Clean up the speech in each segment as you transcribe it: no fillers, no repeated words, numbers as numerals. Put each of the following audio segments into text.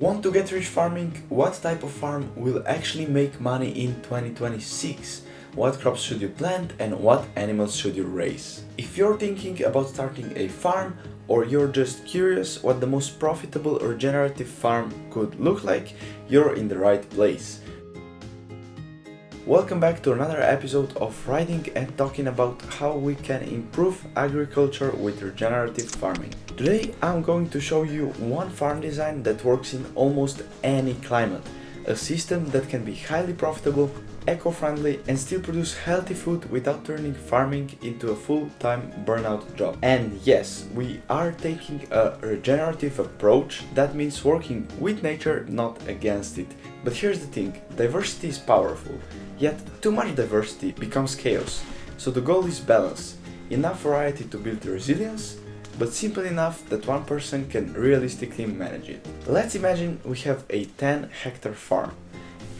Want to get rich farming? What type of farm will actually make money in 2026? What crops should you plant and what animals should you raise? If you're thinking about starting a farm or you're just curious what the most profitable regenerative farm could look like, you're in the right place. Welcome back to another episode of writing and talking about how we can improve agriculture with regenerative farming. Today I'm going to show you one farm design that works in almost any climate, a system that can be highly profitable, eco-friendly and still produce healthy food without turning farming into a full-time burnout job. And yes, we are taking a regenerative approach. That means working with nature, not against it. But here's the thing, diversity is powerful, yet too much diversity becomes chaos. So the goal is balance, enough variety to build resilience, but simple enough that one person can realistically manage it. Let's imagine we have a 10-hectare farm.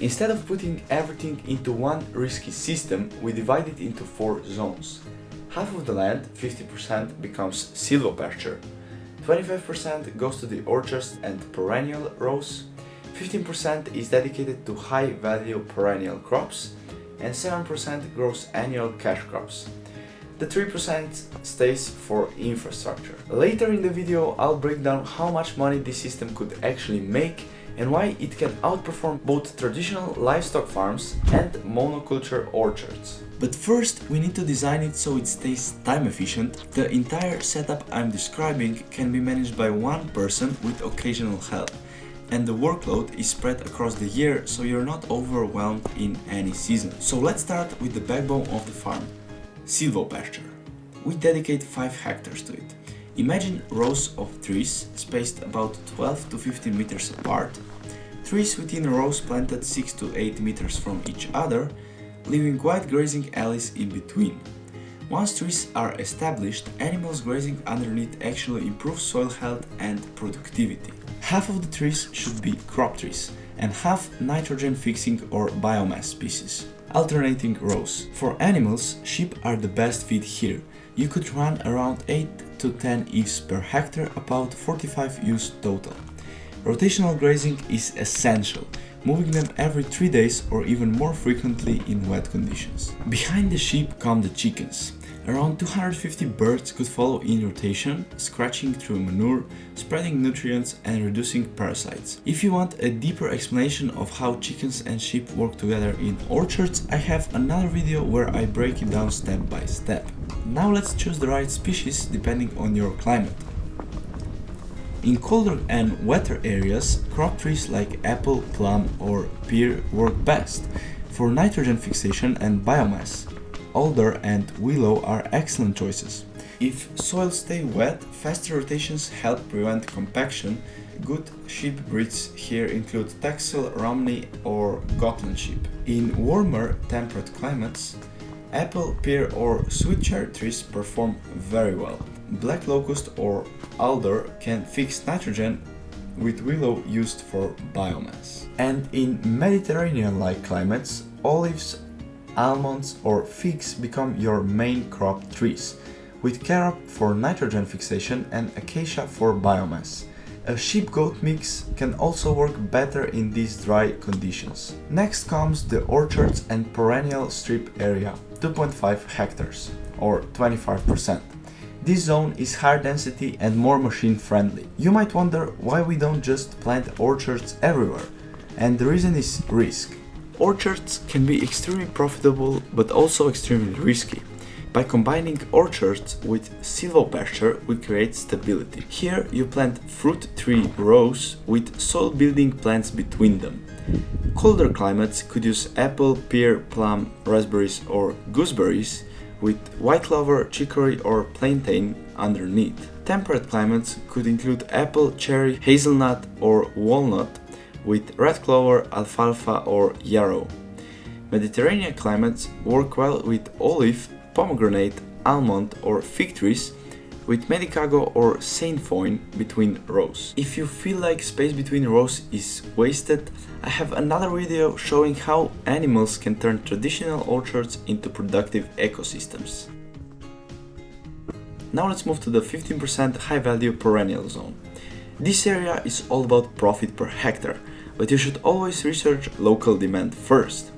Instead of putting everything into one risky system, we divide it into 4 zones. Half of the land, 50%, becomes silvopasture, 25% goes to the orchards and perennial rows, 15% is dedicated to high-value perennial crops, and 7% grows annual cash crops. The 3% stays for infrastructure. Later in the video, I'll break down how much money this system could actually make and why it can outperform both traditional livestock farms and monoculture orchards. But first, we need to design it so it stays time efficient. The entire setup I'm describing can be managed by one person with occasional help, and the workload is spread across the year so you're not overwhelmed in any season. So let's start with the backbone of the farm, silvopasture. We dedicate 5 hectares to it. Imagine rows of trees spaced about 12 to 15 meters apart, trees within rows planted 6 to 8 meters from each other, leaving wide grazing alleys in between. Once trees are established, animals grazing underneath actually improve soil health and productivity. Half of the trees should be crop trees and half nitrogen fixing or biomass species. Alternating rows. For animals, sheep are the best feed here. You could run around 8 to 10 ewes per hectare, about 45 ewes total. Rotational grazing is essential, moving them every 3 days or even more frequently in wet conditions. Behind the sheep come the chickens. Around 250 birds could follow in rotation, scratching through manure, spreading nutrients and reducing parasites. If you want a deeper explanation of how chickens and sheep work together in orchards, I have another video where I break it down step by step. Now let's choose the right species depending on your climate. In colder and wetter areas, crop trees like apple, plum or pear work best for nitrogen fixation and biomass. Alder and willow are excellent choices. If soils stay wet, faster rotations help prevent compaction. Good sheep breeds here include Texel, Romney or Gotland sheep. In warmer, temperate climates, apple, pear or sweet cherry trees perform very well. Black locust or alder can fix nitrogen, with willow used for biomass. And in Mediterranean-like climates, olives, almonds or figs become your main crop trees, with carob for nitrogen fixation and acacia for biomass. A sheep-goat mix can also work better in these dry conditions. Next comes the orchards and perennial strip area, 2.5 hectares, or 25%. This zone is higher density and more machine-friendly. You might wonder why we don't just plant orchards everywhere, and the reason is risk. Orchards can be extremely profitable but also extremely risky. By combining orchards with silvopasture, we create stability. Here you plant fruit tree rows with soil building plants between them. Colder climates could use apple, pear, plum, raspberries or gooseberries with white clover, chicory or plantain underneath. Temperate climates could include apple, cherry, hazelnut or walnut with red clover, alfalfa or yarrow. Mediterranean climates work well with olive, pomegranate, almond or fig trees with medicago or sainfoin between rows. If you feel like space between rows is wasted, I have another video showing how animals can turn traditional orchards into productive ecosystems. Now let's move to the 15% high value perennial zone. This area is all about profit per hectare, but you should always research local demand first.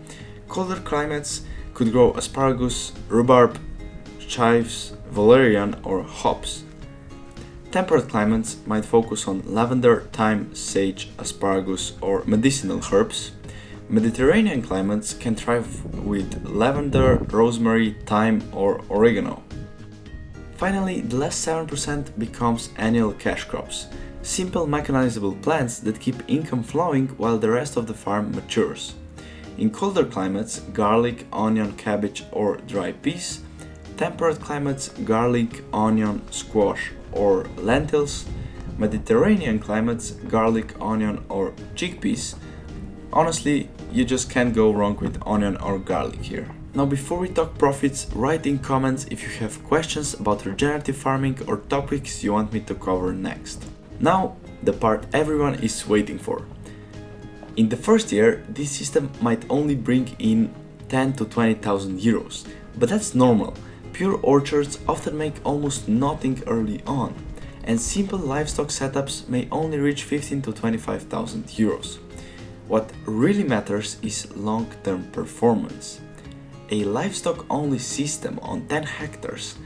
Colder climates could grow asparagus, rhubarb, chives, valerian, or hops. Temperate climates might focus on lavender, thyme, sage, asparagus, or medicinal herbs. Mediterranean climates can thrive with lavender, rosemary, thyme, or oregano. Finally, the last 7% becomes annual cash crops, simple mechanizable plants that keep income flowing while the rest of the farm matures. In colder climates, garlic, onion, cabbage, or dry peas. Temperate climates, garlic, onion, squash, or lentils. Mediterranean climates, garlic, onion, or chickpeas. Honestly, you just can't go wrong with onion or garlic here. Now, before we talk profits, write in comments if you have questions about regenerative farming or topics you want me to cover next. Now, the part everyone is waiting for. In the first year, this system might only bring in 10 to 20,000 euros, but that's normal. Pure orchards often make almost nothing early on, and simple livestock setups may only reach 15 to 25,000 euros. What really matters is long-term performance. A livestock-only system on 10 hectares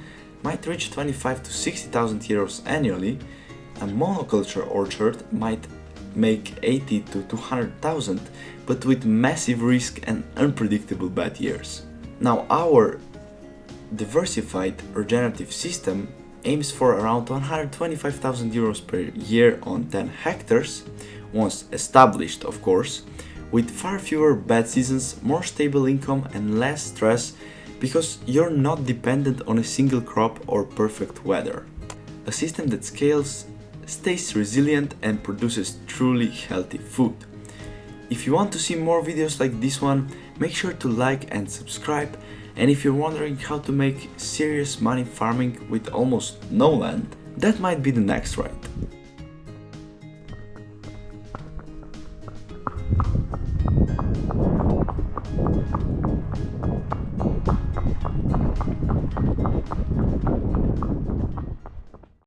might reach 25 to 60,000 euros annually. A monoculture orchard might make 80 to 200,000, but with massive risk and unpredictable bad years. Now, our diversified regenerative system aims for around 125,000 euros per year on 10 hectares, once established, of course, with far fewer bad seasons, more stable income, and less stress because you're not dependent on a single crop or perfect weather. A system that scales, stays resilient, and produces truly healthy food. If you want to see more videos like this one, make sure to like and subscribe. And if you're wondering how to make serious money farming with almost no land, that might be the next ride.